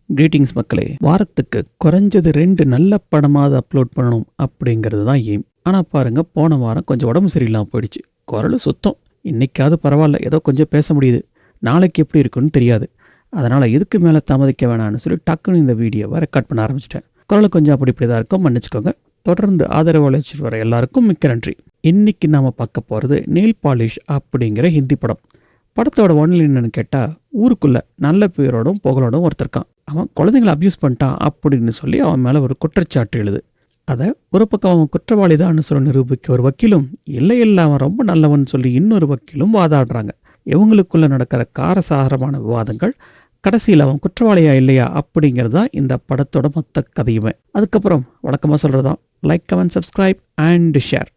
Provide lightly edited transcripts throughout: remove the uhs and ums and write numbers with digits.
Greetings மக்களே. வாரத்துக்கு குறைஞ்சது 2 நல்ல படமாவது அப்லோட் பண்ணணும் அப்படிங்கிறது தான் எய்ம். ஆனால் பாருங்க, போன வாரம் கொஞ்சம் உடம்பு சரியில்லாமல் போயிடுச்சு. குரல் சுத்தம். இன்னைக்காவது பரவாயில்ல, ஏதோ கொஞ்சம் பேச முடியுது. நாளைக்கு எப்படி இருக்குன்னு தெரியாது. அதனால் இதுக்கு மேலே தாமதிக்க வேணான்னு சொல்லி டக்குன்னு இந்த வீடியோவை ரெக்கார்ட் பண்ண ஆரம்பிச்சிட்டேன். குரல் கொஞ்சம் அப்படி இப்படி தான் இருக்கும், மன்னிச்சுக்கோங்க. தொடர்ந்து ஆதரவு அளிச்சிட்டு வர எல்லாருக்கும் மிக்க நன்றி. இன்னைக்கு நாம் பார்க்க போகிறது நெயில் பாலிஷ் அப்படிங்கிற ஹிந்தி படம். படத்தோட ஒன்லைன் என்னன்னு கேட்டால், ஊருக்குள்ளே நல்ல பேரோடும் புகழோடும் ஒருத்தருக்கான். அவன் குழந்தைங்களை அப்யூஸ் பண்ணிட்டான் அப்படின்னு சொல்லி அவன் மேலே ஒரு குற்றச்சாட்டு எழுது. அதை ஒரு பக்கம் அவன் குற்றவாளி தான் சொல்லி நிரூபிக்க ஒரு வக்கீலும், இல்லை அவன் ரொம்ப நல்லவன் சொல்லி இன்னொரு வக்கீலும் வாதாடுறாங்க. இவங்களுக்குள்ள நடக்கிற காரசாரமான விவாதங்கள் கடைசியில் அவன் குற்றவாளியா இல்லையா அப்படிங்கிறது தான் இந்த படத்தோட மொத்த கதையுமே. அதுக்கப்புறம் வழக்கமாக சொல்கிறதான், like, comment, subscribe and share.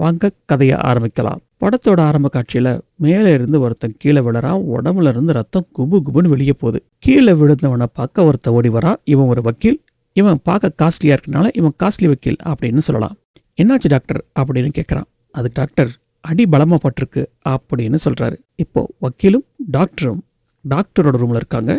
வாங்க கதையை ஆரம்பிக்கலாம். படத்தோட ஆரம்ப காட்சியில் மேலே இருந்து ஒருத்தன் கீழே விழறான். உடம்புல இருந்து ரத்தம் குபு குபுன்னு வெளியே போகுது. கீழே விழுந்தவனை பார்க்க ஒருத்தன் ஓடி வரான். இவன் ஒரு வக்கீல். இவன் பார்க்க காஸ்ட்லியாக இருக்கனால இவன் காஸ்ட்லி வக்கீல் அப்படின்னு சொல்லலாம். என்னாச்சு டாக்டர் அப்படின்னு கேட்குறான். அது டாக்டர், அடி பலமாக பட்டிருக்கு அப்படின்னு சொல்கிறாரு. இப்போ வக்கீலும் டாக்டரும் டாக்டரோட ரூமில் இருக்காங்க.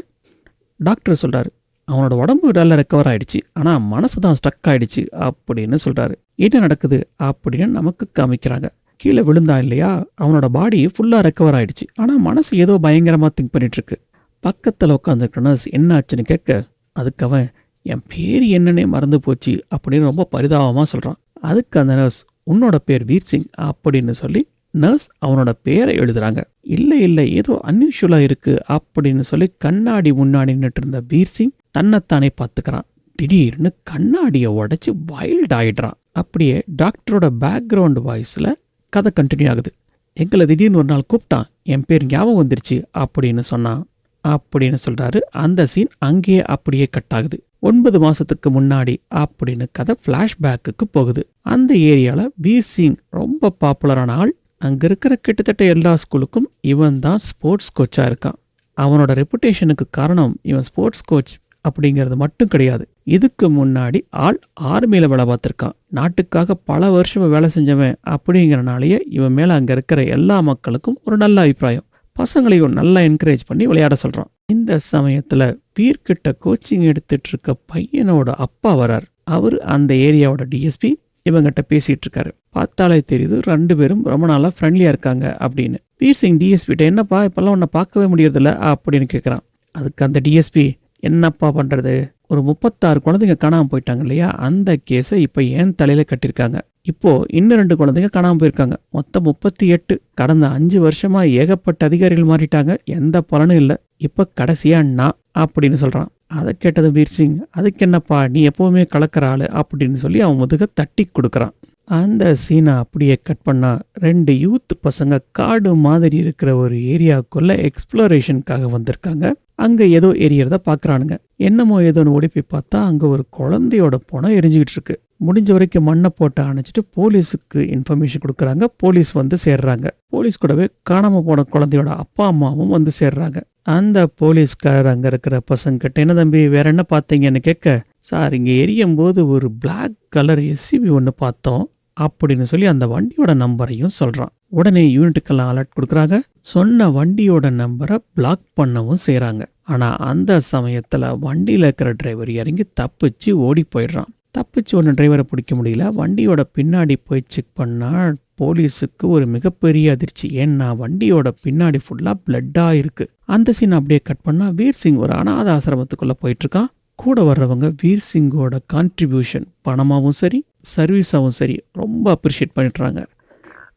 டாக்டர் சொல்கிறாரு, அவனோட உடம்பு நல்லா ரெக்கவர் ஆகிடுச்சு, ஆனால் மனசு தான் ஸ்டக் ஆகிடுச்சு அப்படின்னு சொல்கிறாரு. என்ன நடக்குது அப்படின்னு நமக்கு காமிக்கிறாங்க. கீழே விழுந்தான் இல்லையா, அவனோட பாடி ஃபுல்லாக ரெக்கவர் ஆகிடுச்சு, ஆனால் மனசு ஏதோ பயங்கரமாக திங்க் பண்ணிகிட்ருக்கு. பக்கத்தில் உட்காந்துருக்க நர்ஸ் என்ன ஆச்சுன்னு கேட்க, அதுக்கு அவன் என் பேர் என்னன்னே மறந்து போச்சு அப்படின்னு ரொம்ப பரிதாபமாக சொல்கிறான். அதுக்கு அந்த நர்ஸ், உன்னோட பேர் வீர் சிங் அப்படின்னு சொல்லி நர்ஸ் அவனோட பேரை எழுதுறாங்க. இல்லை ஏதோ அன்யூஷுவலாக இருக்குது அப்படின்னு சொல்லி கண்ணாடி முன்னாடி நின்றுட்டு இருந்த வீர் சிங் தன்னைத்தானே பார்த்துக்கிறான். திடீர்னு கண்ணாடியை உடைச்சு வைல்ட் ஆயிடுறான். அப்படியே டாக்டரோட பேக்ரவுண்ட் வாய்ஸில் கதை கண்டினியூ ஆகுது. எங்களை திடீர்னு ஒரு நாள் கூப்பிட்டான், என் பேர் ஞாபகம் வந்துருச்சு அப்படின்னு சொன்னான் அப்படின்னு சொல்கிறாரு. அந்த சீன் அங்கேயே அப்படியே கட் ஆகுது. 9 மாதத்துக்கு முன்னாடி அப்படின்னு கதை ஃப்ளாஷ்பேக்கு போகுது. அந்த ஏரியாவில் வீர் சிங் ரொம்ப பாப்புலரான ஆள். அங்கே இருக்கிற கிட்டத்தட்ட எல்லா ஸ்கூலுக்கும் இவன் தான் ஸ்போர்ட்ஸ் கோச்சாக இருக்கான். அவனோட ரெப்புடேஷனுக்கு காரணம் இவன் ஸ்போர்ட்ஸ் கோச் அப்படிங்கிறது மட்டும் கிடையாது. இதுக்கு முன்னாடி ஆள் ஆர்மியில் வேலை பார்த்துருக்கான். நாட்டுக்காக பல வருஷம் வேலை செஞ்சவன் அப்படிங்கிறனாலேயே இவன் மேலே அங்கே இருக்கிற எல்லா மக்களுக்கும் ஒரு நல்ல அபிப்பிராயம். பசங்களையும் நல்லா என்கரேஜ் பண்ணி விளையாட சொல்கிறான். இந்த சமயத்தில் வீர்கிட்ட கோச்சிங் எடுத்துட்டு இருக்க பையனோட அப்பா வரார். அவர் அந்த ஏரியாவோட டிஎஸ்பி. இவங்கிட்ட பேசிட்டு இருக்காரு. பார்த்தாலே தெரியுது 2 பேரும் ரொம்ப நாளாக ஃப்ரெண்ட்லியாக இருக்காங்க அப்படின்னு. வீர் சிங் டிஎஸ்பிட்ட, என்னப்பா இப்பெல்லாம் உன்னை பார்க்கவே முடியறதில்ல அப்படின்னு கேட்குறான். அதுக்கு அந்த டிஎஸ்பி, என்னப்பா பண்ணுறது, ஒரு 36 குழந்தைங்க காணாமல் போயிட்டாங்க இல்லையா, அந்த கேஸை இப்போ ஏன் தலையில் கட்டியிருக்காங்க. இப்போது இன்னும் 2 குழந்தைங்க காணாமல் போயிருக்காங்க. மொத்தம் 38. கடந்த 5 வருஷமாக ஏகப்பட்ட அதிகாரிகள் மாறிட்டாங்க, எந்த பலனும் இல்லை. இப்போ கடைசியாக நான் அப்படின்னு சொல்கிறான். அதை கேட்டது வீர் சிங், அதுக்கு என்னப்பா நீ எப்போவுமே கலக்கிற ஆள் அப்படின்னு சொல்லி அவன் முதுக தட்டி கொடுக்குறான். அந்த சீனை அப்படியே கட் பண்ணா 2 யூத் பசங்க காடு மாதிரி இருக்கிற ஒரு ஏரியாவுக்குள்ள எக்ஸ்ப்ளோரேஷனுக்காக வந்திருக்காங்க. அங்கே ஏதோ எரியறத பார்க்குறானுங்க. என்னமோ ஏதோன்னு ஓடி போய் பார்த்தா அங்கே ஒரு குழந்தையோட பணம் எரிஞ்சுக்கிட்டு இருக்கு. முடிஞ்ச வரைக்கும் மண்ணை போட்டு அணைச்சிட்டு போலீஸுக்கு இன்ஃபர்மேஷன் கொடுக்குறாங்க. போலீஸ் வந்து சேர்றாங்க. போலீஸ் கூடவே காணாமல் போன குழந்தையோட அப்பா அம்மாவும் வந்து சேர்றாங்க. அந்த போலீஸ்காரர் அங்கே இருக்கிற பசங்கிட்ட, என்ன தம்பி வேற என்ன பார்த்தீங்கன்னு கேட்க, சார் இங்கே எரியும் போது ஒரு பிளாக் கலர் எஸ்யூவி ஒன்று பார்த்தோம் அப்படின்னு சொல்லி அந்த வண்டியோட நம்பரையும் சொல்கிறான். உடனே யூனிட்டுக்கெல்லாம் அலர்ட் கொடுக்குறாங்க. சொன்ன வண்டியோட நம்பரை பிளாக் பண்ணவும் செய்கிறாங்க. ஆனால் அந்த சமயத்தில் வண்டியில் இருக்கிற டிரைவர் இறங்கி தப்பிச்சு ஓடி போயிடுறான். தப்பிச்சு ஒன்று டிரைவரை பிடிக்க முடியல. வண்டியோட பின்னாடி போய் செக் பண்ணால் போலீஸுக்கு ஒரு மிகப்பெரிய அதிர்ச்சி. ஏன்னா வண்டியோட பின்னாடி ஃபுல்லாக பிளட்டாக இருக்குது. அந்த சீன் அப்படியே கட் பண்ணால் வீர் சிங் ஒரு அனாத ஆசிரமத்துக்குள்ளே போயிட்டுருக்கான். கூட வர்றவங்க வீர் சிங்கோட கான்ட்ரிபியூஷன் பணமாகவும் சரி சர்வீஸாகவும் சரி ரொம்ப அப்ரிஷியேட் பண்ணிட்டுறாங்க.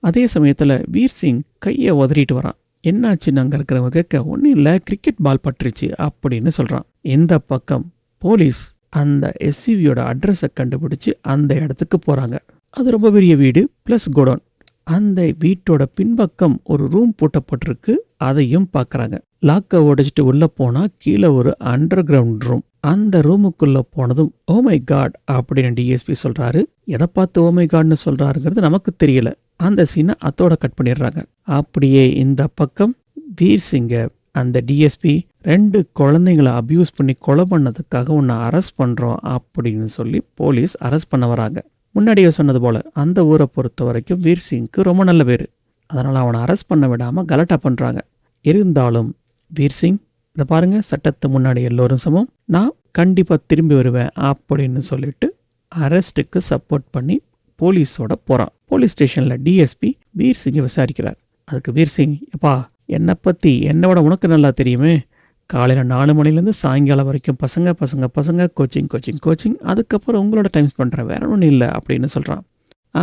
அதே சமயத்தில் வீர் சிங் கையை உதறிட்டு வரான். என்னாச்சுன்னு அங்கே இருக்கிறவங்க கேட்க, ஒன்றும் இல்லை, கிரிக்கெட் பால் பட்டுருச்சு அப்படின்னு சொல்கிறான். இந்த பக்கம் போலீஸ் அந்த எஸ்யூவியோட அட்ரஸை கண்டுபிடிச்சி அந்த இடத்துக்கு போகிறாங்க. அது ரொம்ப பெரிய வீடு ப்ளஸ் கோடவுன். அந்த வீட்டோட பின்பக்கம் ஒரு ரூம் பூட்டப்பட்டிருக்கு. அதையும் பார்க்குறாங்க. லாக்கை உடைச்சிட்டு உள்ளே போனால் கீழே ஒரு அண்டர் கிரவுண்ட் ரூம். அந்த ரூமுக்குள்ளே போனதும் ஓ மை காட் அப்படின்னு டிஎஸ்பி சொல்கிறாரு. எதை பார்த்து ஓ மை காட்னு சொல்கிறாருங்கிறது நமக்கு தெரியல. அந்த சீனை அத்தோட கட் பண்ணிடுறாங்க. அப்படியே இந்த பக்கம் வீர் சிங்கை அந்த டிஎஸ்பி 2 குழந்தைங்களை அப்யூஸ் பண்ணி கொலை பண்ணதுக்காக உன்னை அரெஸ்ட் பண்ணுறோம் அப்படின்னு சொல்லி போலீஸ் அரெஸ்ட் பண்ண வராங்க. முன்னாடியே சொன்னது போல் அந்த ஊரை பொறுத்த வரைக்கும் வீர் சிங்க்கு ரொம்ப நல்ல பேர். அதனால் அவனை அரெஸ்ட் பண்ண விடாமல் கலட்டா பண்ணுறாங்க. இருந்தாலும் வீர் சிங் இதை பாருங்க, சட்டத்து முன்னாடி எல்லோரும் சமம், நான் கண்டிப்பா திரும்பி வருவேன் அப்படின்னு சொல்லிட்டு அரெஸ்ட்டுக்கு சப்போர்ட் பண்ணி போலீஸோட போறான். போலீஸ் ஸ்டேஷன்ல டிஎஸ்பி வீர் சிங்கை விசாரிக்கிறார். அதுக்கு வீர் சிங், எப்பா என்னை பத்தி என்னை விட உனக்கு நல்லா தெரியுமே, காலையில் 4 மணிலேருந்து சாயங்காலம் வரைக்கும் பசங்க பசங்க பசங்க கோச்சிங் கோச்சிங் கோச்சிங், அதுக்கப்புறம் உங்களோட டைம் ஸ்பெண்ட் பண்ணுறேன், வேற ஒன்றும் இல்லை அப்படின்னு சொல்கிறான்.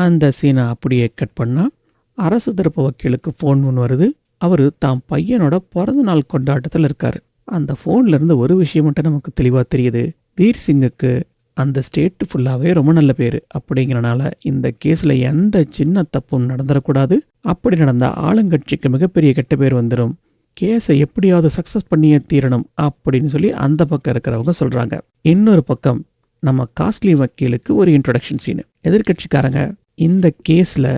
அந்த சீனை அப்படியே கட் பண்ணால் அரசு தரப்பு வக்கீலுக்கு ஃபோன் ஒன்று வருது. அவர் தான் பையனோட பிறந்த நாள் கொண்டாட்டத்தில் இருக்கார். அந்த ஃபோன்ல இருந்து ஒரு விஷயம் மட்டும் நமக்கு தெளிவாக தெரியுது. வீர் சிங்குக்கு அந்த ஸ்டேட்டு ஃபுல்லாகவே ரொம்ப நல்ல பேர். அப்படிங்கிறனால இந்த கேஸில் எந்த சின்ன தப்பும் நடந்துடக்கூடாது. அப்படி நடந்தால் ஆளுங்கட்சிக்கு மிகப்பெரிய கெட்ட பேர் வந்துடும். கேஸை எப்படியாவது சக்ஸஸ் பண்ணியே தீரணும் அப்படின்னு சொல்லி அந்த பக்கம் இருக்கிறவங்க சொல்கிறாங்க. இன்னொரு பக்கம் நம்ம காஸ்ட்லி வக்கீலுக்கு ஒரு இன்ட்ரொடக்ஷன் சீனு. எதிர்கட்சிக்காரங்க, இந்த கேஸில்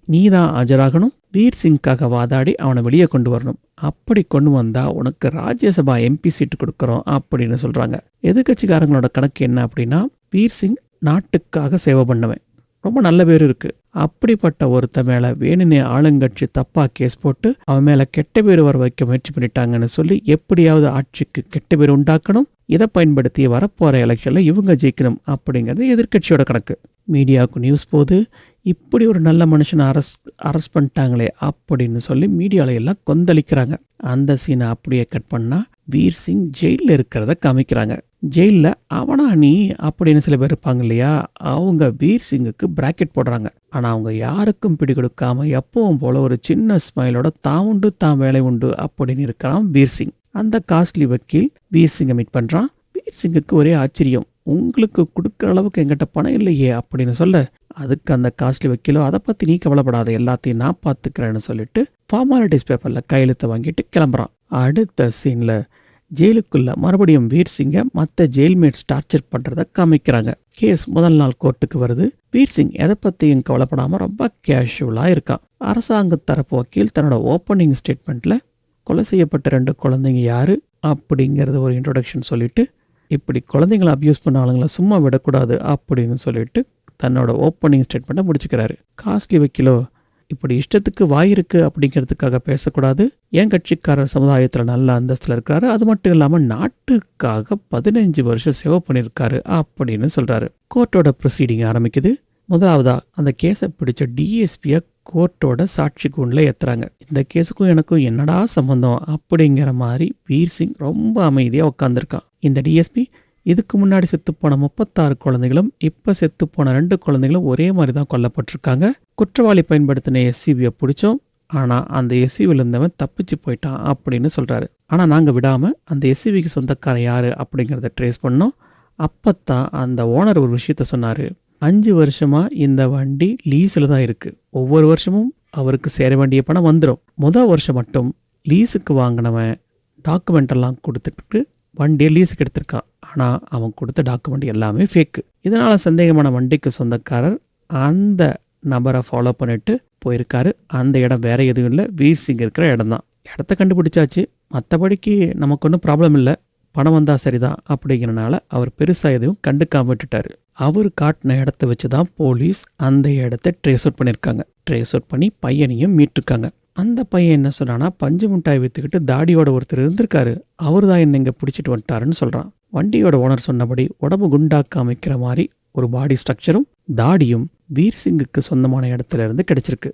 நீ தான் ஆஜராகணும், வீர் சிங்காக வாதாடி அவனை வெளியே கொண்டு வரணும், அப்படி கொண்டு வந்தா உனக்கு ராஜ்யசபா எம்பி சீட்டு கொடுக்குறோம் அப்படின்னு சொல்கிறாங்க. எதிர்கட்சிக்காரங்களோட கணக்கு என்ன அப்படின்னா, வீர் சிங் நாட்டுக்காக சேவை பண்ணவன், ரொம்ப நல்ல பேர் இருக்கு. அப்படிப்பட்ட ஒருத்த மேல வேணுனே ஆளுங்கட்சி தப்பா கேஸ் போட்டு அவன் மேல கெட்ட பேர் வர வைக்க முயற்சி பண்ணிட்டாங்கன்னு சொல்லி எப்படியாவது ஆட்சிக்கு கெட்ட பேர் உண்டாக்கணும். இதை பயன்படுத்தி வரப்போற எலெக்ஷன்ல இவங்க ஜெயிக்கணும் அப்படிங்கிறது எதிர்கட்சியோட கணக்கு. மீடியாவுக்கு நியூஸ் போது, இப்படி ஒரு நல்ல மனுஷனை அரெஸ்ட் பண்ணிட்டாங்களே அப்படின்னு சொல்லி மீடியால எல்லாம் கொந்தளிக்கிறாங்க. அந்த சீனை அப்படியே கட் பண்ணா வீர் சிங் ஜெயிலில் இருக்கிறத காமிக்கிறாங்க. ஜெயிலில் அவனா நீ அப்படின்னு சில பேர் இருப்பாங்க இல்லையா, அவங்க வீர் சிங்குக்கு பிராக்கெட் போடுறாங்க. ஆனால் அவங்க யாருக்கும் பிடி கொடுக்காம எப்பவும் போல ஒரு சின்ன ஸ்மைலோட தான் உண்டு தான் வேலை உண்டு அப்படின்னு இருக்கிறான் வீர் சிங். அந்த காஸ்ட்லி வக்கீல் வீர் சிங்கை மீட் பண்ணுறான். வீர் சிங்குக்கு ஒரே ஆச்சரியம், உங்களுக்கு கொடுக்குற அளவுக்கு எங்கிட்ட பணம் இல்லையே அப்படின்னு சொல்ல, அதுக்கு அந்த காஸ்ட்லி வக்கீலோ, அதை பற்றி நீ கவலைப்படாத, எல்லாத்தையும் நான் பார்த்துக்கிறேன்னு சொல்லிட்டு ஃபார்மாலிட்டிஸ் பேப்பரில் கையெழுத்தை வாங்கிட்டு கிளம்புறான். அடுத்த சீனில் ஜெயிலுக்குள்ள மறுபடியும் வீர் சிங்கை மற்ற ஜெயில்மேட்ஸ் டார்ச்சர் பண்ணுறதை காமிக்கிறாங்க. கேஸ் முதல் நாள் கோர்ட்டுக்கு வருது. வீர் சிங் எதை பற்றியும் கவலைப்படாமல் ரொம்ப கேஷுவலாக இருக்கான். அரசாங்க தரப்பு வக்கீல் தன்னோட ஓப்பனிங் ஸ்டேட்மெண்ட்டில் கொலை செய்யப்பட்ட 2 குழந்தைங்க யாரு அப்படிங்கிறத ஒரு இன்ட்ரோடக்ஷன் சொல்லிட்டு, இப்படி குழந்தைங்களை அப்யூஸ் பண்ண ஆளுங்களை சும்மா விடக்கூடாது அப்படின்னு சொல்லிட்டு தன்னோட ஓப்பனிங் ஸ்டேட்மெண்ட்டை முடிச்சுக்கிறாரு. காஸ்ட்லி வக்கீலோ, இப்படி இஷ்டத்துக்கு வாய் இருக்கு அப்படிங்கிறதுக்காக பேசக்கூடாது, என் கட்சிக்காரர் சமுதாயத்தில் நல்ல அந்தஸ்தில் இருக்கிறாரு, அது மட்டும் இல்லாமல் நாட்டுக்காக 15 வருஷம் சேவை பண்ணியிருக்காரு அப்படின்னு சொல்கிறாரு. கோர்ட்டோட ப்ரொசீடிங் ஆரம்பிக்குது. முதலாவதா அந்த கேஸை பிடிச்ச டிஎஸ்பியை கோர்ட்டோட சாட்சி கூண்டில் ஏற்றுறாங்க. இந்த கேஸுக்கும் எனக்கும் என்னடா சம்பந்தம் அப்படிங்கிற மாதிரி வீர் சிங் ரொம்ப அமைதியாக உட்காந்துருக்கான். இந்த டிஎஸ்பி இதுக்கு முன்னாடி செத்துப்போன 36 குழந்தைகளும் இப்போ செத்துப்போன 2 குழந்தைகளும் ஒரே மாதிரி தான் கொல்லப்பட்டிருக்காங்க. குற்றவாளி பயன்படுத்தின எஸ்சிவியை பிடிச்சோம், ஆனால் அந்த எஸ்சிவியில் இருந்தவன் தப்பிச்சு போயிட்டான் அப்படின்னு சொல்கிறாரு. ஆனால் நாங்கள் விடாமல் அந்த எஸ்சிவிக்கு சொந்தக்காரன் யார் அப்படிங்கிறத ட்ரேஸ் பண்ணோம். அப்போத்தான் அந்த ஓனர் ஒரு விஷயத்த சொன்னார், 5 வருஷமாக இந்த வண்டி லீஸில் தான் இருக்குது, ஒவ்வொரு வருஷமும் அவருக்கு சேர வேண்டிய பணம் வந்துடும். முதல் வருஷம் மட்டும் லீஸுக்கு வாங்கினவன் டாக்குமெண்ட் கொடுத்துட்டு வண்டியை லீஸுக்கு எடுத்திருக்கான். ஆனால் அவன் கொடுத்த டாக்குமெண்ட் எல்லாமே ஃபேக்கு. இதனால் சந்தேகமான வண்டிக்கு சொந்தக்காரர் அந்த நபரை ஃபாலோ பண்ணிட்டு போயிருக்காரு. அந்த இடம் வேற எதுவும் இல்லை, வீர் சிங் இருக்கிற இடம் தான். இடத்த கண்டுபிடிச்சாச்சு, மற்றபடிக்கு நமக்கு ஒன்றும் ப்ராப்ளம் இல்லை, பணம் வந்தால் சரிதான் அப்படிங்கிறனால அவர் பெருசாக எதுவும் கண்டுக்காம விட்டுட்டாரு. அவர் காட்டின இடத்த வச்சு தான் போலீஸ் அந்த இடத்த ட்ரேஸ் அவுட் பண்ணியிருக்காங்க. ட்ரேஸ் அவுட் பண்ணி பையனையும் மீட்டிருக்காங்க. அந்த பையன் என்ன சொல்கிறான்னா, பஞ்சு மிட்டாய் விற்றுக்கிட்டு தாடியோட ஒருத்தர் இருந்திருக்காரு, அவர் தான் என்ன இங்கே பிடிச்சிட்டு வந்துட்டாருன்னு சொல்கிறான். வண்டியோட ஓனர் சொன்னபடி உடம்பு குண்டாக்க அமைக்கிற மாதிரி ஒரு பாடி ஸ்ட்ரக்சரும் தாடியும் வீர் சிங்குக்கு சொந்தமான இடத்துல இருந்து கிடைச்சிருக்கு.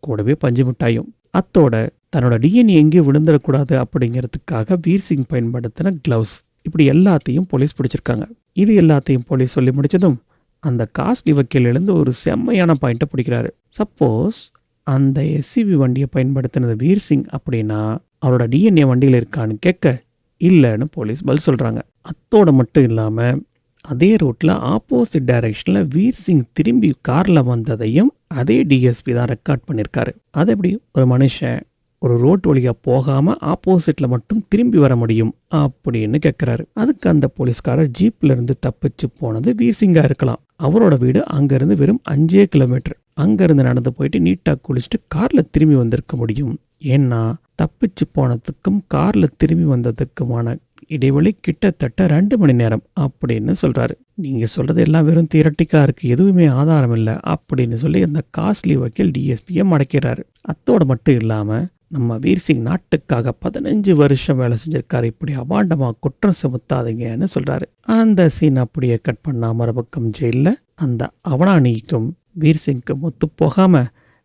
கூடவே பஞ்சு மிட்டாயும். அத்தோட தன்னோட டிஎன்ஏ எங்கேயும் விழுந்துடக்கூடாது அப்படிங்கிறதுக்காக வீர் சிங் பயன்படுத்தின கிளவுஸ், இப்படி எல்லாத்தையும் போலீஸ் பிடிச்சிருக்காங்க. இது எல்லாத்தையும் போலீஸ் சொல்லி முடிச்சதும் அந்த காஸ்ட்லி வக்கீல் எழுந்து ஒரு செம்மையான பாயிண்ட்டை பிடிக்கிறாரு. சப்போஸ் அந்த எஸ்சிவி வண்டியை பயன்படுத்தினது வீர் சிங் அப்படின்னா அவரோட டிஎன்ஏ வண்டியில் இருக்கான்னு கேட்க இல்லைன்னு போலீஸ் பதில் சொல்கிறாங்க. அத்தோட மட்டும் இல்லாமல் அதே ரோட்டில் ஆப்போசிட் டைரக்ஷனில் வீர் சிங் திரும்பி காரில் வந்ததையும் அதே டிஎஸ்பி தான் ரெக்கார்ட் பண்ணியிருக்காரு. அது எப்படி ஒரு மனுஷன் ஒரு ரோட் வழியாக போகாமல் ஆப்போசிட்டில் மட்டும் திரும்பி வர முடியும் அப்படின்னு கேட்குறாரு. அதுக்கு அந்த போலீஸ்காரர் ஜீப்ல இருந்து தப்பிச்சு போனது வீர் சிங்காக இருக்கலாம். அவரோட வீடு அங்கேருந்து வெறும் 5 கிலோமீட்டர். அங்கேருந்து நடந்து போயிட்டு நீட்டாக குளிச்சுட்டு காரில் திரும்பி வந்திருக்க முடியும். ஏன்னா தப்பிச்சு போனதுக்கும் காரில் திரும்பி வந்ததுக்குமான இடைவெளி கிட்டத்தட்ட 2 மணி நேரம் அப்படின்னு சொல்கிறாரு. நீங்கள் சொல்கிறது எல்லாம் வெறும் தியரட்டிக்காக இருக்குது, எதுவுமே ஆதாரம் இல்லை அப்படின்னு சொல்லி அந்த காஸ்ட்லி வக்கீல் டிஎஸ்பியை மடக்கிறாரு. அத்தோடு மட்டும் இல்லாமல் நம்ம வீர்சிங் நாட்டுக்காக 15 வருஷம் வேலை செஞ்சிருக்காரு, இப்படி அபாண்டமா குற்றம் சுமத்தாதீங்கன்னு சொல்றாரு. அந்த சீன் அப்படியே கட் பண்ணா மறுபக்கம் ஜெயில்ல அந்த அவனானிக்கும் வீர்சிங்க்கும் ஒத்து போகாம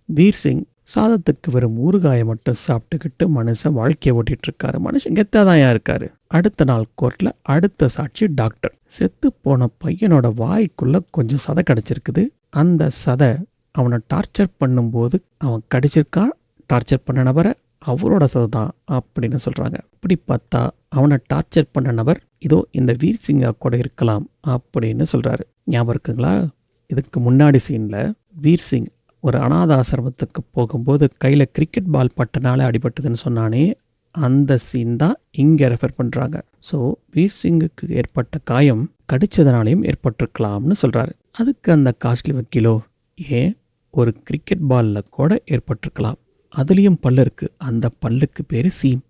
வீர்சிங் சாதத்துக்கு வெறும் ஊறுகாயை மட்டும் சாப்பிட்டுக்கிட்டு மனுஷன் வாழ்க்கையை ஓட்டிட்டு இருக்காரு. மனுஷன் கெத்தாதான் இருக்காரு. அடுத்த நாள் கோர்ட்ல அடுத்த சாட்சி டாக்டர். செத்து போன பையனோட வாய்க்குள்ள கொஞ்சம் சதை கிடைச்சிருக்குது. அந்த சதை அவனை டார்ச்சர் பண்ணும்போது அவன் கடிச்சிருக்கான். டார்ச்சர் பண்ண நபரை அவரோட சதை தான் அப்படின்னு சொல்றாங்க. இப்படி பார்த்தா அவனை டார்ச்சர் பண்ண நபர் இதோ இந்த வீர்சிங்கா கூட இருக்கலாம் அப்படின்னு சொல்றாரு. ஞாபகம் இருக்குங்களா? இதுக்கு முன்னாடி சீன்ல வீர்சிங் ஒரு அனாத ஆசிரமத்துக்கு போகும்போது கையில் கிரிக்கெட் பால் பட்டனால அடிபட்டதுன்னு சொன்னானே, அந்த சீன் தான் இங்கே ரெஃபர் பண்ணுறாங்க. ஸோ வீர்சிங்குக்கு ஏற்பட்ட காயம் கடிச்சதுனாலையும் ஏற்பட்டிருக்கலாம்னு சொல்கிறாரு. அதுக்கு அந்த காஸ்ட்லி வக்கீலோ, ஏன் ஒரு கிரிக்கெட் பாலில் கூட ஏற்பட்டிருக்கலாம், அதுலேயும் பல்லு இருக்குது, அந்த பல்லுக்கு பேர் சீம்,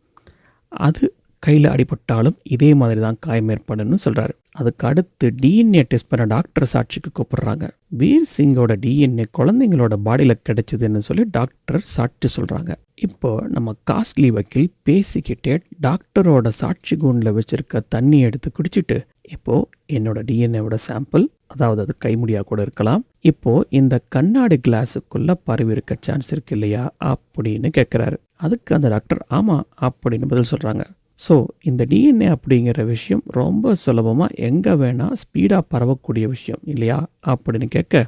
அது கையில் அடிபட்டாலும் இதே மாதிரி தான் காயம் ஏற்படுன்னு சொல்கிறாரு. அதுக்கு அடுத்து டிஎன்ஏ டெஸ்ட் பண்ண டாக்டர் சாட்சிக்கு கூப்பிடுறாங்க. வீர்சிங்கோட டிஎன்ஏ குழந்தைங்களோட பாடியில் கிடைச்சதுன்னு சொல்லி டாக்டர் சாட்சி சொல்கிறாங்க. இப்போ நம்ம காஸ்ட்லி வக்கீல் பேசிக்கிட்டே டாக்டரோட சாட்சி கூண்டில் வச்சிருக்க தண்ணி எடுத்து குடிச்சிட்டு, இப்போ என்னோட டிஎன்ஏவோட சாம்பிள், அதாவது அது கைமுடியாக கூட இருக்கலாம், இப்போ இந்த கண்ணாடி கிளாஸுக்குள்ள பரவி இருக்க சான்ஸ் இருக்கு இல்லையா அப்படின்னு கேட்குறாரு. அதுக்கு அந்த டாக்டர் ஆமாம் அப்படின்னு பதில் சொல்கிறாங்க. ஸோ இந்த டிஎன்ஏ அப்படிங்கிற விஷயம் ரொம்ப சுலபமாக எங்கே வேணால் ஸ்பீடாக பரவக்கூடிய விஷயம் இல்லையா அப்படின்னு கேட்க,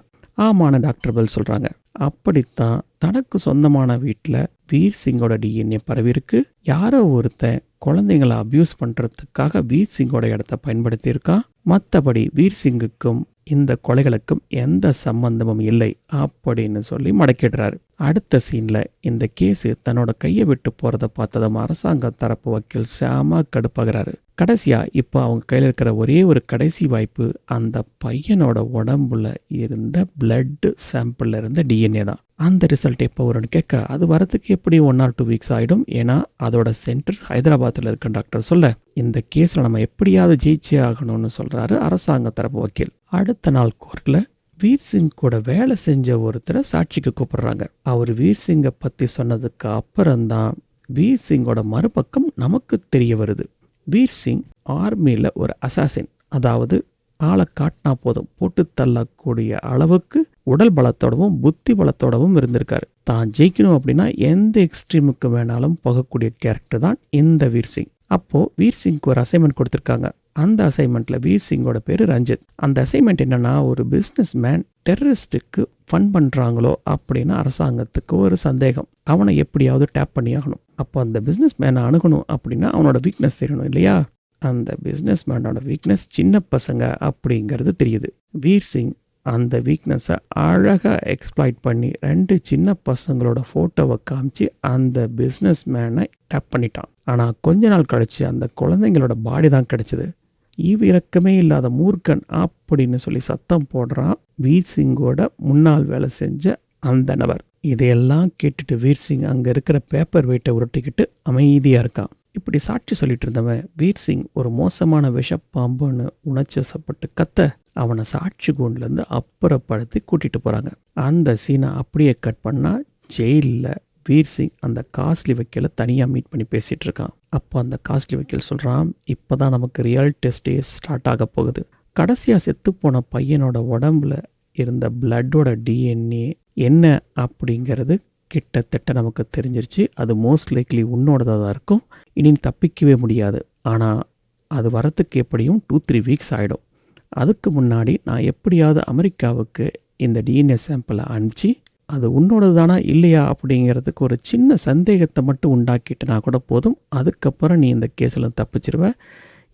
ஆமான டாக்டர் பதில் சொல்கிறாங்க. அப்படித்தான் தனக்கு சொந்தமான வீட்டில் வீர்சிங்கோட டிஎன்ஏ பரவிருக்கு. யாரோ ஒருத்தன் குழந்தைங்களை அப்யூஸ் பண்ணுறதுக்காக வீர்சிங்கோட இடத்த பயன்படுத்தியிருக்கான். மற்றபடி வீர்சிங்குக்கும் இந்த கொலைகளுக்கும் எந்த சம்பந்தமும் இல்லை அப்படின்னு சொல்லி மடக்கிடுறாரு. அடுத்த சீன்ல இந்த கேஸு தன்னோட கையை விட்டு போறதை பார்த்ததும் அரசாங்க தரப்பு வக்கீல் சாமா கடுப்பாகிறாரு. கடைசியா இப்போ அவங்க கையில் இருக்கிற ஒரே ஒரு கடைசி வாய்ப்பு அந்த பையனோட உடம்புல இருந்த பிளட் சாம்பிள்ல இருந்த டிஎன்ஏ தான். அந்த ரிசல்ட் எப்போ வரும்னு கேட்க, அது வரதுக்கு எப்படி 1 or 2 weeks ஆகிடும். ஏன்னா அதோட சென்டர் ஹைதராபாத்தில் இருக்க டாக்டர் சொல்ல, இந்த கேஸில் நம்ம எப்படியாவது ஜெயிச்சே ஆகணும்னு சொல்கிறாரு அரசாங்க தரப்பு வக்கீல். அடுத்த நாள் கோர்ட்டில் வீர்சிங் கூட வேலை செஞ்ச ஒருத்தரை சாட்சிக்கு கூப்பிடுறாங்க. அவர் வீர்சிங்கை பற்றி சொன்னதுக்கு அப்புறம்தான் வீர்சிங்கோட மறுபக்கம் நமக்கு தெரிய வருது. வீர்சிங் ஆர்மியில் ஒரு அசாசின், அதாவது ஆளை காட்டினா போதும் போட்டு தள்ளக்கூடிய அளவுக்கு உடல் பலத்தோடவும் புத்தி பலத்தோடவும் இருந்திருக்காரு. தான் ஜெயிக்கணும் அப்படின்னா எந்த எக்ஸ்ட்ரீமுக்கு வேணாலும் போகக்கூடிய கேரக்டர் தான் இந்த வீர்சிங். அப்போ வீர்சிங்க்கு ஒரு அசைன்மெண்ட் கொடுத்துருக்காங்க. அந்த அசைன்மெண்ட்ல வீர்சிங்கோட பேரு ரஞ்சித். அந்த அசைன்மெண்ட் என்னன்னா, ஒரு பிஸ்னஸ் மேன் டெரரிஸ்டுக்கு ஃபண்ட் பண்றாங்களோ அப்படின்னு அரசாங்கத்துக்கு ஒரு சந்தேகம். அவனை எப்படியாவது டேப் பண்ணி ஆகணும். அப்போ அந்த பிஸ்னஸ் மேனை அணுகணும் அப்படின்னா அவனோட வீக்னஸ் தெரியணும் இல்லையா? அந்த பிஸ்னஸ் மேனோட வீக்னஸ் சின்ன பசங்க அப்படிங்கிறது தெரியுது. வீர்சிங் அந்த வீக்னஸை அழகாக எக்ஸ்ப்ளாய்ட் பண்ணி 2 சின்ன பசங்களோட ஃபோட்டோவை காமிச்சு அந்த பிஸ்னஸ் மேனை டேப் பண்ணிட்டான். ஆனால் கொஞ்ச நாள் கழிச்சு அந்த குழந்தைங்களோட பாடி தான் கிடைச்சிது. இறக்கமே இல்லாத மூர்க்கன் அப்படின்னு சொல்லி சத்தம் போடுறான் வீர்சிங்கோட முன்னால் வேலை செஞ்ச அந்த நபர். இதையெல்லாம் கேட்டுட்டு வீர்சிங் அங்கே இருக்கிற பேப்பர் வெயிட்டை உருட்டிக்கிட்டு அமைதியாக இருக்கான். இப்படி சாட்சி சொல்லிட்டு இருந்தவன் வீர்சிங் ஒரு மோசமான விஷப்பாம்புன்னு உணர்ச்சிவசப்பட்டு கத்த அவனை சாட்சி கூண்டிலேருந்து அப்புறப்படுத்தி கூட்டிட்டு போகிறாங்க. அந்த சீனை அப்படியே கட் பண்ணால் ஜெயிலில் வீர்சிங் அந்த காஸ்ட்லி வக்கீலை தனியாக மீட் பண்ணி பேசிகிட்டு இருக்கான். அப்போ அந்த காஸ்ட்லி வக்கீல் சொல்கிறான், இப்போ தான் நமக்கு ரியல் டெஸ்டே ஸ்டார்ட் ஆக போகுது. கடைசியாக செத்துப்போன பையனோட உடம்புல இருந்த பிளட்டோட டிஎன்ஏ என்ன அப்படிங்கிறது கிட்டத்தட்ட நமக்கு தெரிஞ்சிருச்சு. அது மோஸ்ட் லைக்லி உன்னோடதாக தான் இருக்கும். இனி தப்பிக்கவே முடியாது. ஆனால் அது வரத்துக்கு எப்படியும் 2-3 weeks ஆகிடும். அதுக்கு முன்னாடி நான் எப்படியாவது அமெரிக்காவுக்கு இந்த டிஎன்ஏ சாம்பிளை அனுப்பிச்சு அது உன்னோடது தானா இல்லையா அப்படிங்கிறதுக்கு ஒரு சின்ன சந்தேகத்தை மட்டும் உண்டாக்கிட்டுனா கூட போதும். அதுக்கப்புறம் நீ இந்த கேஸில் தப்பிச்சிருவ.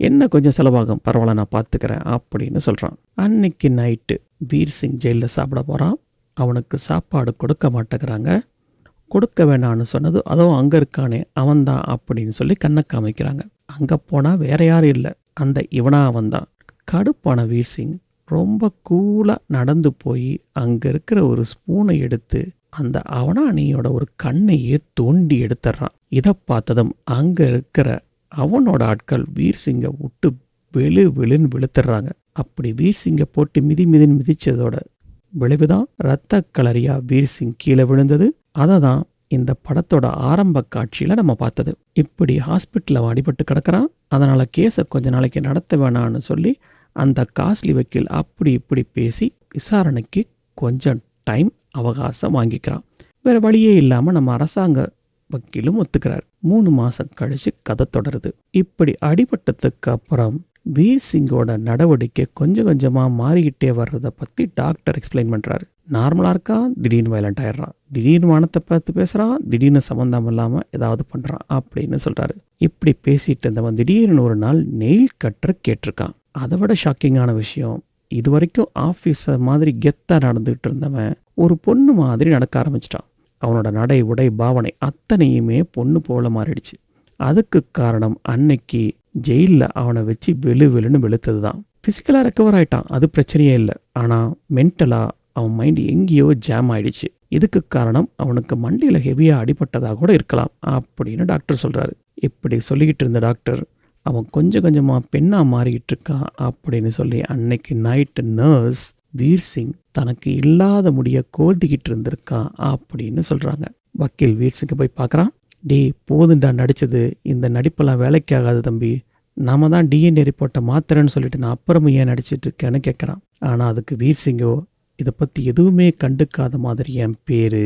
என்ன கொஞ்சம் செலவாகும், பரவாயில்ல நான் பார்த்துக்கிறேன் அப்படின்னு சொல்கிறான். அன்னைக்கு நைட்டு வீர்சிங் ஜெயிலில் சாப்பிட போகிறான். அவனுக்கு சாப்பாடு கொடுக்க மாட்டேங்கிறாங்க. கொடுக்க வேணான்னு சொன்னது அதுவும் அங்கே இருக்கானே அவன்தான் அப்படின்னு சொல்லி கண்ணை காமிக்கிறாங்க. அங்கே போனால் வேற யாரும் இல்லை, அந்த இவனா அவன்தான். கடுப்பான வீர்சிங் ரொம்ப கூலாக நடந்து போய் அங்கே இருக்கிற ஒரு ஸ்பூனை எடுத்து அந்த அவனானியோட ஒரு கண்ணையே தோண்டி எடுத்துடுறான். இதை பார்த்ததும் அங்கே இருக்கிற அவனோட ஆட்கள் வீர்சிங்கை விட்டு வெளுன்னு வெளுத்துடுறாங்க. அப்படி வீர்சிங்கை போட்டு மிதின்னு மிதிச்சதோட விளைவுதான் ரத்த கலரியா வீர்சிங் கீழே விழுந்தது. அதை தான் இந்த படத்தோட ஆரம்ப காட்சியில நம்ம பார்த்தது. இப்படி ஹாஸ்பிட்டல்ல அவன் அடிபட்டு கிடக்குறான். அதனால கேஸ கொஞ்ச நாளைக்கு நடத்த வேணான்னு சொல்லி அந்த காஸ்ட்லி வக்கீல் அப்படி இப்படி பேசி விசாரணைக்கு கொஞ்சம் டைம் அவகாசம் வாங்கிக்கிறான். வேற வழியே இல்லாம நம்ம அரசாங்க வக்கீலும் ஒத்துக்கிறார். 3 மாசம் கழிச்சு கதை தொடருது. இப்படி அடிபட்டதுக்கு அப்புறம் வீர் சிங்கோட நடவடிக்கை கொஞ்சம் கொஞ்சமா மாறிக்கிட்டே வர்றதை பத்தி டாக்டர் எக்ஸ்பிளைன் பண்றாரு. நார்மலா இருக்கான், திடீர்னு வயலண்ட் ஆயிடுறான், திடீர்னு வானத்தை பார்த்து பேசுறான், திடீர்னு சம்பந்தம் இல்லாம ஏதாவது பண்றான் அப்படின்னு சொல்றாரு. இப்படி பேசிட்டு இருந்தவன் திடீர்னு ஒரு நாள் நெயில் கட்டரை கேட்டிருக்கான். அதை விட ஷாக்கிங்கான விஷயம், இது வரைக்கும் ஆஃபீஸர் மாதிரி கெத்தா நடந்துகிட்டு இருந்தவன் ஒரு பொண்ணு மாதிரி நடக்க ஆரம்பிச்சிட்டான். அவனோட நடை உடை பாவனை அத்தனையுமே பொண்ணு போல மாறிடுச்சு. அதுக்கு காரணம் அன்னைக்கு ஜெயிலில் அவனை வச்சு வெளுன்னு வெளுத்தது தான். ஃபிசிக்கலாக ரெக்கவர் ஆயிட்டான், அது பிரச்சனையே இல்லை. ஆனால் மென்டலாக அவன் மைண்ட் எங்கேயோ ஜாம் ஆயிடுச்சு. இதுக்கு காரணம் அவனுக்கு மண்டியில் ஹெவியாக அடிபட்டதாக கூட இருக்கலாம் அப்படின்னு டாக்டர் சொல்கிறாரு. இப்படி சொல்லிக்கிட்டு இருந்த டாக்டர், அவன் கொஞ்சம் கொஞ்சமாக பெண்ணாக மாறிக்கிட்டு இருக்கான் அப்படின்னு சொல்லி அன்னைக்கு நைட்டு நர்ஸ் வீர் சிங் தனக்கு இல்லாத முடிய கோர்த்திக்கிட்டு இருந்திருக்கான் அப்படின்னு சொல்கிறாங்க. வக்கீல் வீர் சிங்கை போய் பார்க்குறான். டே போதுண்டா நடிச்சது, இந்த நடிப்பெல்லாம் வேலைக்கு ஆகாது தம்பி, நாம தான் டிஎன்ஏ ரிப்போர்ட்டை மாத்திரன்னு சொல்லிட்டு நான் அப்புறமும் ஏன் நடிச்சிட்டு இருக்கேன்னு கேட்குறான். ஆனால் அதுக்கு வீர் சிங்கோ இதை பற்றி எதுவுமே கண்டுக்காத மாதிரி என் பேரு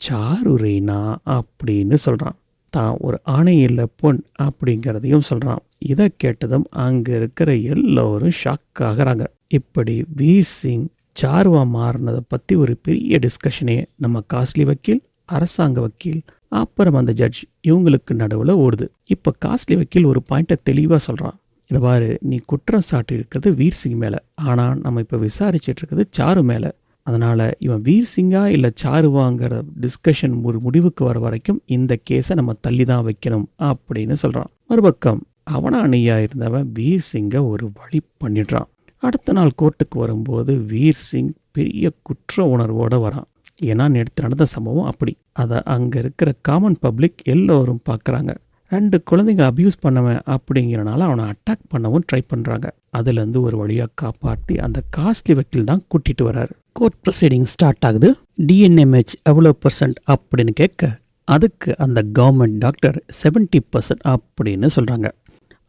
சாரு ரெய்னா அப்படின்னு சொல்கிறான். தான் ஒரு ஆணை இல்லை பொன் அப்படிங்கிறதையும் சொல்கிறான். இதை கேட்டதும் அங்கே இருக்கிற எல்லோரும் ஷாக் ஆகிறாங்க. இப்படி வீர் சிங் சாருவா மாறினதை பற்றி ஒரு பெரிய டிஸ்கஷனே நம்ம காஸ்ட்லி வக்கீல், அரசாங்க வக்கீல், அப்புறம் அந்த ஜட்ஜ் இவங்களுக்கு நடுவில் ஓடுது. இப்போ காஸ்ட்லி வக்கீல் ஒரு பாயிண்ட்டை தெளிவாக சொல்கிறான். இதை பாரு, நீ குற்றம் சாட்டி இருக்கிறது வீர் சிங் மேலே, ஆனால் நம்ம இப்போ விசாரிச்சுட்டு இருக்கிறது சாரு மேலே. அதனால் இவன் வீர் சிங்கா இல்லை சாருவாங்கிற டிஸ்கஷன் ஒரு முடிவுக்கு வர வரைக்கும் இந்த கேஸை நம்ம தள்ளி தான் வைக்கணும் அப்படின்னு சொல்கிறான். மறுபக்கம் அவனா அணியாக இருந்தவன் வீர் சிங்கை ஒரு வழி பண்ணிடுறான். அடுத்த நாள் கோர்ட்டுக்கு வரும்போது வீர் சிங் பெரிய குற்ற உணர்வோடு வரான். ஏன்னா நேற்று நடந்த சம்பவம் அப்படி. அதை அங்கே இருக்கிற காமன் பப்ளிக் எல்லோரும் பார்க்குறாங்க. 2 குழந்தைங்க அப்யூஸ் பண்ணவன் அப்படிங்கிறனால அவனை அட்டாக் பண்ணவும் ட்ரை பண்ணுறாங்க. அதுலேருந்து ஒரு வழியாக காப்பாற்றி அந்த காஸ்ட்லி வக்கீல் தான் கூட்டிகிட்டு வர்றாரு. கோர்ட் ப்ரொசீடிங் ஸ்டார்ட் ஆகுது. டிஎன்ஏ மேட்ச் எவ்வளோ % அப்படின்னு கேட்க அதுக்கு அந்த கவர்மெண்ட் டாக்டர் 70% அப்படின்னு சொல்கிறாங்க.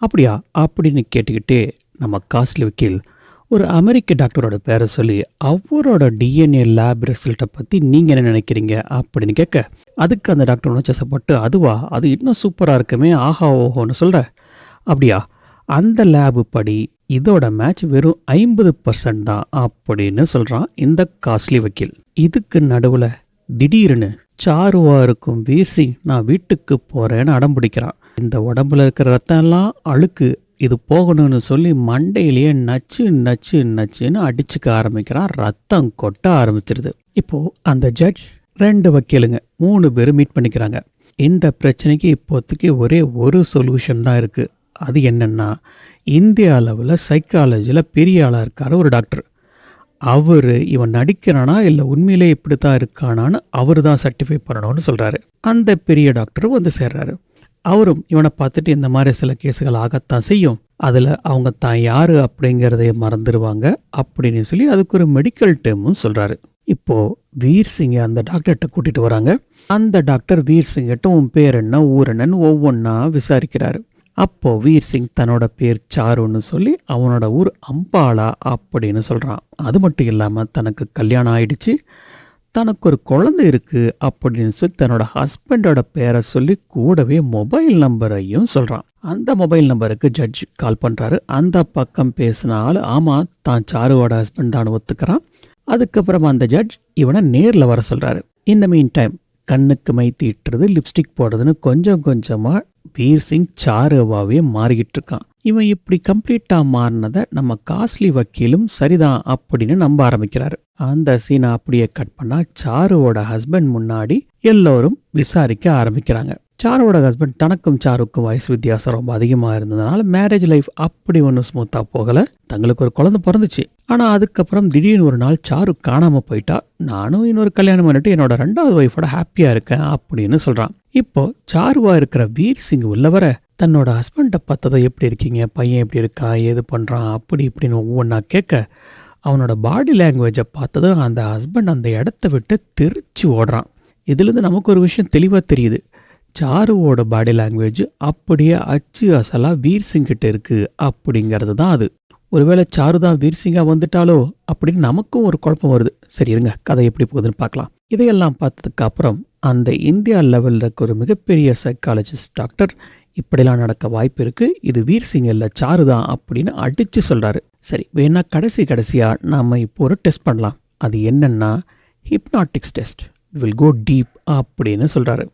அப்படியா அப்படின்னு கேட்டுக்கிட்டே நம்ம காஸ்ட்லி வக்கீல் ஒரு அமெரிக்க டாக்டரோட பேரை சொல்லி அவரோட டிஎன்ஏ லேப் ரிசல்ட்டை பற்றி நீங்கள் என்ன நினைக்கிறீங்க அப்படின்னு கேட்க அதுக்கு அந்த டாக்டர் உணர்ச்சப்பட்டு, அதுவா, அது இன்னும் சூப்பராக இருக்குமே, ஆஹா ஓஹோன்னு சொல்கிற. அப்படியா, அந்த லேபு படி இதோட மேட்ச் வெறும் 50% தான் அப்படின்னு சொல்கிறான் இந்த காஸ்ட்லி வக்கீல். இதுக்கு நடுவில் திடீர்னு சாருவா இருக்கும் வீசி நான் வீட்டுக்கு போகிறேன்னு அடம் பிடிக்கிறான். இந்த உடம்புல இருக்கிற ரத்தம் எல்லாம் அழுக்கு, இது போகணும்னு சொல்லி மண்டையிலேயே நச்சு நச்சு நச்சுன்னு அடிச்சுக்க ஆரம்பிக்கிறான். ரத்தம் கொட்ட ஆரம்பிச்சிருது. இப்போ அந்த ஜட்ஜ் 2 வக்கீலுங்க 3 பேரும் மீட் பண்ணிக்கிறாங்க. இந்த பிரச்சனைக்கு இப்போதைக்கு ஒரே ஒரு சொல்யூஷன் தான் இருக்கு. அது என்னன்னா, இந்திய அளவில் சைக்காலஜியில் பெரிய ஆளாக இருக்காரு ஒரு டாக்டர். அவர் இவன் நடிக்கிறானா இல்லை உண்மையிலே இப்படி தான் இருக்கானான்னு அவர் தான் சர்டிஃபை பண்ணணும்னு சொல்கிறாரு. அந்த பெரிய டாக்டரும் வந்து சேர்றாரு. அவரும் இவனை பார்த்துட்டு இந்த மாதிரி சில கேஸுகள் ஆகத்தான் செய்யும், அதில் அவங்க தான் யார் அப்படிங்கிறதைய மறந்துடுவாங்க அப்படின்னு சொல்லி அதுக்கு ஒரு மெடிக்கல் டேர்மும் சொல்கிறாரு. இப்போது வீர் சிங்கை அந்த டாக்டர்கிட்ட கூட்டிகிட்டு வராங்க. அந்த டாக்டர் வீர் சிங்கிட்ட உன் பேர் என்ன, ஊர் என்னன்னு ஒவ்வொன்றா விசாரிக்கிறாரு. அப்போது வீர் சிங் தன்னோட பேர் சாருன்னு சொல்லி அவனோட ஊர் அம்பாலா அப்படின்னு சொல்கிறான். அது மட்டும் இல்லாமல் தனக்கு கல்யாணம் ஆயிடுச்சு, தனக்கு ஒரு குழந்தை இருக்குது அப்படின்னு சொல்லி தன்னோட ஹஸ்பண்டோட பேரை சொல்லி கூடவே மொபைல் நம்பரையும் சொல்கிறான். அந்த மொபைல் நம்பருக்கு ஜட்ஜ் கால் பண்ணுறாரு. அந்த பக்கம் பேசின ஆள் ஆமாம் தான் சாருவோட ஹஸ்பண்ட் தான் ஒத்துக்கிறான். அதுக்கப்புறம் அந்த ஜட்ஜ் இவனை நேரில் வர சொல்கிறாரு. இந்த மீன் டைம் கண்ணுக்கு மை தீட்டுறது, லிப்ஸ்டிக் போடுறதுன்னு கொஞ்சம் கொஞ்சமாக வீர் சிங் சாருவாவே மாறிக்கிட்டு இருக்கான். இவன் இப்படி கம்ப்ளீட்டாக மாறினதை நம்ம காஸ்ட்லி வக்கீலும் சரிதான் அப்படின்னு நம்ப ஆரம்பிக்கிறாரு. அந்த சீனை அப்படியே கட் பண்ணால் சாருவோட ஹஸ்பண்ட் முன்னாடி எல்லோரும் விசாரிக்க ஆரம்பிக்கிறாங்க. சாருவோட ஹஸ்பண்ட் தனக்கும் சாருக்கும் வயசு வித்தியாசம் ரொம்ப அதிகமாக இருந்ததுனால மேரேஜ் லைஃப் அப்படி ஒன்றும் ஸ்மூத்தாக போகலை. தங்களுக்கு ஒரு குழந்தை பிறந்துச்சு. ஆனால் அதுக்கப்புறம் திடீர்னு ஒரு நாள் சாரு காணாமல் போயிட்டா. நானும் இன்னொரு கல்யாணம் பண்ணிட்டு என்னோட 2வது ஒய்ஃபோட ஹாப்பியாக இருக்கேன் அப்படின்னு சொல்கிறான். இப்போ சாருவா இருக்கிற வீர் சிங் உள்ளவர தன்னோட ஹஸ்பண்டை பார்த்ததை எப்படி இருக்கீங்க, பையன் எப்படி இருக்கா, ஏது பண்ணுறான் அப்படி இப்படின்னு ஒவ்வொன்றா கேட்க அவனோட பாடி லாங்குவேஜை பார்த்ததும் அந்த ஹஸ்பண்ட் அந்த இடத்த விட்டு தெரிச்சு ஓடுறான். இதிலிருந்து நமக்கு ஒரு விஷயம் தெளிவா தெரியுது. சாருவோட பாடி லாங்குவேஜ் அப்படியே அச்சு அசலா வீர் சிங் கிட்ட இருக்கு அப்படிங்கிறது தான் அது. ஒருவேளை சாரு தான் வீர் சிங்கா வந்துட்டாலோ அப்படின்னு நமக்கும் ஒரு குழப்பம் வருது. சரி இருங்க, கதை எப்படி போகுதுன்னு பார்க்கலாம். இதையெல்லாம் பார்த்ததுக்கு அப்புறம் அந்த இந்தியா லெவலில் இருக்க ஒரு மிகப்பெரிய சைக்காலஜிஸ்ட் டாக்டர், இப்படிலாம் நடக்க வாய்ப்பு இருக்கு, இது வீர் சிங் இல்ல சாரு தான் அப்படின்னு அடிச்சு சொல்றாரு. சரி, வேணா கடைசியா நாம இப்போ ஒரு டெஸ்ட் பண்ணலாம். அது என்னன்னா ஹிப்னாட்டிக்ஸ் டெஸ்ட். வில் கோ டீப் அப்படின்னு சொல்றாரு.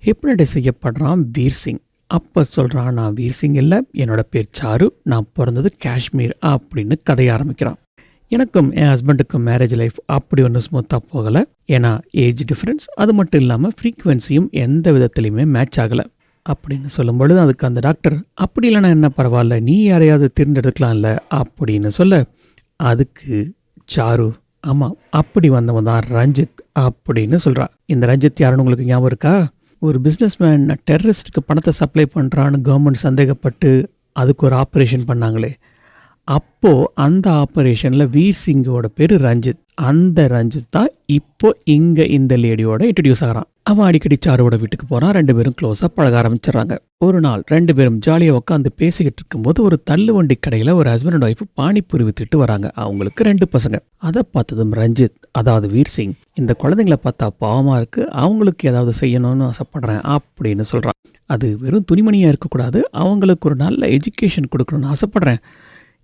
ஹிப்னடைஸ் செய்யப்படுறான் வீர் சிங். அப்போ சொல்கிறான், நான் வீர் சிங் இல்லை, என்னோட பேர் சாரு, நான் பிறந்தது காஷ்மீர் அப்படின்னு கதைய ஆரம்பிக்கிறான். எனக்கும் என் ஹஸ்பண்டுக்கும் மேரேஜ் லைஃப் அப்படி ஒன்றும் ஸ்மூத்தாக போகலை. ஏன்னா ஏஜ் டிஃப்ரென்ஸ், அது மட்டும் இல்லாமல் ஃப்ரீக்குவென்சியும் எந்த விதத்துலையுமே மேட்ச் ஆகலை அப்படின்னு சொல்லும்பொழுது அதுக்கு அந்த டாக்டர், அப்படி இல்லைனா என்ன பரவாயில்ல, நீ யாரையாவது தேர்ந்தெடுக்கலாம்ல அப்படின்னு சொல்ல, அதுக்கு சாரு, ஆமாம் அப்படி வந்தவன் தான் ரஞ்சித் அப்படின்னு சொல்கிறா. இந்த ரஞ்சித் யாருன்னு உங்களுக்கு ஞாபகம் இருக்கா? ஒரு பிஸ்னஸ்மேன் டெரரிஸ்ட்டுக்கு பணத்தை சப்ளை பண்ணுறான்னு கவர்மெண்ட் சந்தேகப்பட்டு அதுக்கு ஒரு ஆப்ரேஷன் பண்ணாங்களே, அப்போது அந்த ஆப்ரேஷனில் வீர் சிங்கோட பேர் ரஞ்சித். அந்த ரஞ்சித் தான் இப்போ இங்கே இந்த லேடியோட இன்ட்ரடியூஸ் ஆகிறான். அவன் அடிக்கடி சாருவோட வீட்டுக்கு போகிறான். 2 பேரும் க்ளோஸாக பழக ஆரம்பிச்சிடறாங்க. ஒரு நாள் 2 பேரும் ஜாலியாக உட்காந்து பேசிக்கிட்டு இருக்கும்போது ஒரு தள்ளுவண்டி கடையில் ஒரு ஹஸ்பண்ட் அண்ட் ஒய்ஃப் பானிபூரி வித்துட்டு வராங்க. அவங்களுக்கு 2 பசங்க. அதை பார்த்ததும் ரஞ்சித், அதாவது வீர் சிங், இந்த குழந்தைங்களை பார்த்தா பாவமாக இருக்குது, அவங்களுக்கு ஏதாவது செய்யணும்னு ஆசைப்படுறேன் அப்படின்னு சொல்கிறான். அது வெறும் துணிமணியாக இருக்கக்கூடாது, அவங்களுக்கு ஒரு நல்ல எஜுகேஷன் கொடுக்கணும்னு ஆசைப்படுறேன்.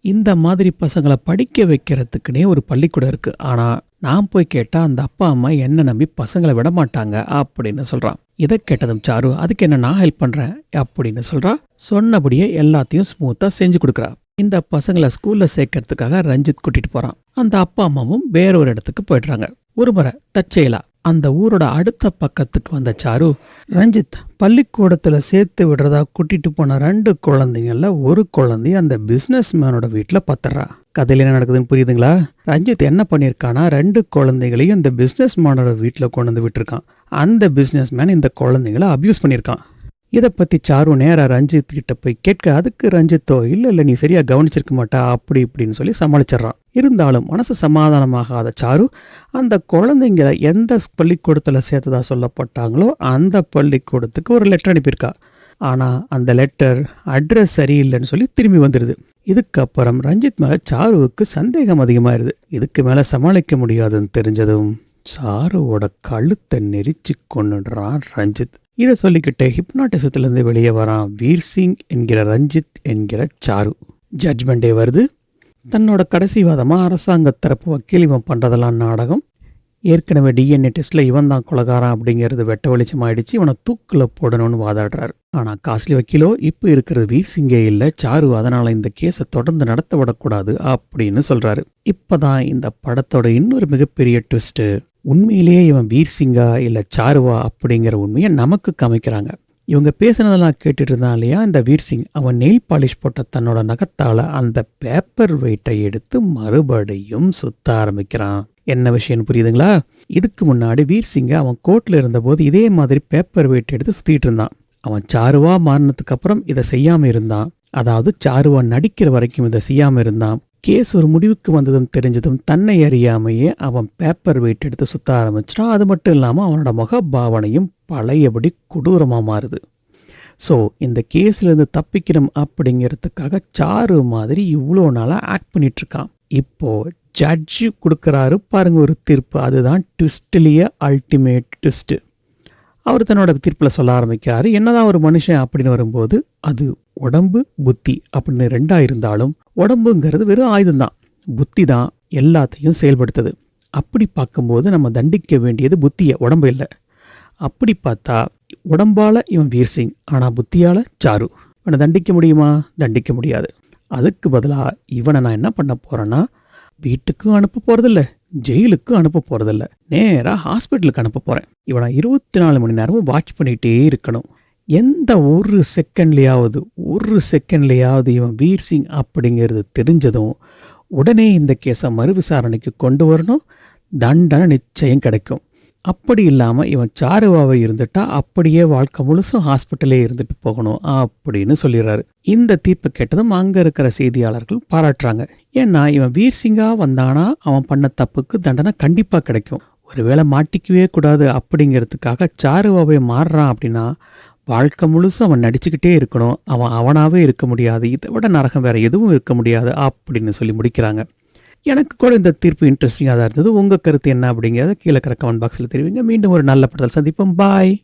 இந்த மாதிரி பசங்களை படிக்க வைக்கிறதுக்குனே ஒரு பள்ளிக்கூடம் இருக்குது. ஆனால் நான் போய் கேட்டால் அந்த அப்பா அம்மா என்னை நம்பி பசங்களை விட மாட்டாங்க அப்படின்னு சொல்கிறான். இதை கேட்டதும் சாரு, அதுக்கு என்ன நான் ஹெல்ப் பண்ணுறேன் அப்படின்னு சொல்கிறா. சொன்னபடியே எல்லாத்தையும் ஸ்மூத்தாக செஞ்சு கொடுக்குறா. இந்த பசங்களை ஸ்கூலில் சேர்க்கறதுக்காக ரஞ்சித் கூட்டிகிட்டு போகிறான். அந்த அப்பா அம்மாவும் வேற ஒரு இடத்துக்கு போய்ட்றாங்க. ஒரு முறை தற்செயலா அந்த ஊரோட அடுத்த பக்கத்துக்கு வந்த சாரு, ரஞ்சித் பள்ளிக்கூடத்தில் சேர்த்து விடுறதா கூட்டிட்டு போன 2 குழந்தைங்கள ஒரு குழந்தைய அந்த பிஸ்னஸ் மேனோட வீட்டில் பத்துறா. கதையில் என்ன நடக்குதுன்னு புரியுதுங்களா? ரஞ்சித் என்ன பண்ணியிருக்கானா, 2 குழந்தைகளையும் இந்த பிஸ்னஸ் மேனோட வீட்டில் கொண்டு வந்து விட்டுருக்கான். அந்த பிஸ்னஸ் மேன் இந்த குழந்தைங்களை அப்யூஸ் பண்ணியிருக்கான். இதை பற்றி சாரு நேராக ரஞ்சித் கிட்ட போய் கேட்க, அதுக்கு ரஞ்சித்தோ, இல்லை நீ சரியாக கவனிச்சிருக்க மாட்டா அப்படி இப்படின்னு சொல்லி சமாளிச்சிட்றான். இருந்தாலும் மனசு சமாதானமாகாத சாரு அந்த குழந்தைங்களை எந்த பள்ளிக்கூடத்தில் சேர்த்ததா சொல்லப்பட்டாங்களோ அந்த பள்ளிக்கூடத்துக்கு ஒரு லெட்டர் அனுப்பியிருக்கா. ஆனால் அந்த லெட்டர் அட்ரஸ் சரியில்லைன்னு சொல்லி திரும்பி வந்துடுது. இதுக்கப்புறம் ரஞ்சித் மேலே சாருவுக்கு சந்தேகம் அதிகமாயிருது. இதுக்கு மேலே சமாளிக்க முடியாதுன்னு தெரிஞ்சதும் சாருவோட கழுத்தை நெரிச்சு கொண்டுடுறான் ரஞ்சித். இதை சொல்லிக்கிட்டே ஹிப்னாட்டிசத்திலிருந்து வெளியே வரான் வீர் சிங் என்கிற ரஞ்சித் என்கிற சாரு. ஜட்ஜ்மெண்டே வருது. தன்னோட கடைசி வாதமாக அரசாங்க தரப்பு வக்கீல் இவன் பண்ணுறதெல்லாம் நாடகம், ஏற்கனவே டிஎன்ஏ டெஸ்ட்டில் இவன் தான் கொலகாரன் அப்படிங்கிறது வெட்ட வெளிச்சமாயிடுச்சு, இவனை தூக்கில் போடணும்னு வாதாடுறாரு. ஆனால் காஸ்ட்லி வக்கீலோ, இப்போ இருக்கிறது வீர் சிங்கே இல்லை சாரு, அதனால் இந்த கேஸை தொடர்ந்து நடத்த விடக்கூடாது அப்படின்னு சொல்கிறாரு. இப்போ தான் இந்த படத்தோட இன்னொரு மிகப்பெரிய ட்விஸ்ட்டு, உண்மையிலேயே இவன் வீர் சிங்கா இல்லை சாருவா அப்படிங்கிற உண்மையை நமக்கு காமிக்கிறாங்க. இவங்க பேசுனதெல்லாம் கேட்டுட்டு இருந்தான் இல்லையா இந்த வீர் சிங், அவன் நெயில் பாலிஷ் போட்ட தன்னோட நகத்தால் அந்த பேப்பர் வெயிட்டை எடுத்து மறுபடியும் சுத்த ஆரம்பிக்கிறான். என்ன விஷயம்னு புரியுதுங்களா? இதுக்கு முன்னாடி வீர் சிங்கை அவன் கோர்ட்டில் இருந்தபோது இதே மாதிரி பேப்பர் வெயிட் எடுத்து சுற்றிட்டு இருந்தான். அவன் சாருவா மாறினதுக்கு அப்புறம் இதை செய்யாமல் இருந்தான். அதாவது சாருவா நடிக்கிற வரைக்கும் இதை செய்யாமல் இருந்தான். கேஸ் ஒரு முடிவுக்கு வந்ததும் தெரிஞ்சதும் தன்னை அறியாமையே அவன் பேப்பர் வெயிட் எடுத்து சுத்த ஆரம்பிச்சிட்டான். அது மட்டும் இல்லாமல் அவனோட முக பாவனையும் பழையபடி கொடூரமாக மாறுது. ஸோ இந்த கேஸ்லேருந்து தப்பிக்கணும் அப்படிங்கிறதுக்காக சாரு மாதிரி இவ்வளோ நாளாக ஆக்ட் பண்ணிகிட்ருக்கான். இப்போது ஜட்ஜு கொடுக்குறாரு பாருங்க ஒரு தீர்ப்பு, அதுதான் ட்விஸ்ட்லேயே அல்டிமேட் ட்விஸ்ட்டு. அவர் தன்னோட தீர்ப்பில் சொல்ல ஆரம்பிக்கிறாரு, என்னதான் ஒரு மனுஷன் அப்படின்னு வரும்போது அது உடம்பு புத்தி அப்படின்னு 2 இருந்தாலும் உடம்புங்கிறது வெறும் ஆயுதம்தான், புத்தி தான் எல்லாத்தையும் செயல்படுத்துது. அப்படி பார்க்கும்போது நம்ம தண்டிக்க வேண்டியது புத்தியை, உடம்பு இல்லை. அப்படி பார்த்தா உடம்பால் இவன் வீர் சிங், ஆனால் புத்தியால் சாரு. இவனை தண்டிக்க முடியுமா? தண்டிக்க முடியாது. அதுக்கு பதிலாக இவனை நான் என்ன பண்ண போகிறேன்னா, வீட்டுக்கும் அனுப்ப போகிறதில்ல, ஜெயிலுக்கும் அனுப்ப போகிறதில்ல, நேராக ஹாஸ்பிட்டலுக்கு அனுப்ப போகிறேன். இவனை 24 மணி நேரமும் வாட்ச் பண்ணிகிட்டே இருக்கணும். எந்த ஒரு செகண்ட்லையாவது இவன் வீர் சிங் அப்படிங்கிறது தெரிஞ்சதும் உடனே இந்த கேஸை மறு விசாரணைக்கு கொண்டு வரணும், தண்டனை நிச்சயம் கிடைக்கும். அப்படி இல்லாமல் இவன் சாருவாவை இருந்துட்டா அப்படியே வாழ்க்கை முழுசும் ஹாஸ்பிட்டலே இருந்துட்டு போகணும் அப்படின்னு சொல்லிடுறாரு. இந்த தீர்ப்பு கேட்டதும் அங்கே இருக்கிற செய்தியாளர்கள் பாராட்டுறாங்க. ஏன்னா இவன் வீர் சிங்கா வந்தானா அவன் பண்ண தப்புக்கு தண்டனை கண்டிப்பாக கிடைக்கும். ஒருவேளை மாட்டிக்கவே கூடாது அப்படிங்கிறதுக்காக சாருவாவே மாறுறான் அப்படின்னா, வாழ்க்கை முழுசும் அவன் நடிச்சுக்கிட்டே இருக்கணும். அவன் அவனாவே இருக்க முடியாது. இத விட நரகம் வேற எதுவும் இருக்க முடியாது அப்படின்னு சொல்லி முடிக்கிறாங்க. எனக்கு கூட இந்த தீர்ப்பு இன்ட்ரெஸ்டிங்கா தான் இருந்தது. உங்க கருத்து என்ன அப்படிங்கிறத கீழ இருக்கிற கமெண்ட் பாக்ஸ்ல தெரிவிங்க. மீண்டும் ஒரு நல்ல படத்தில் சந்திப்போம். பாய்.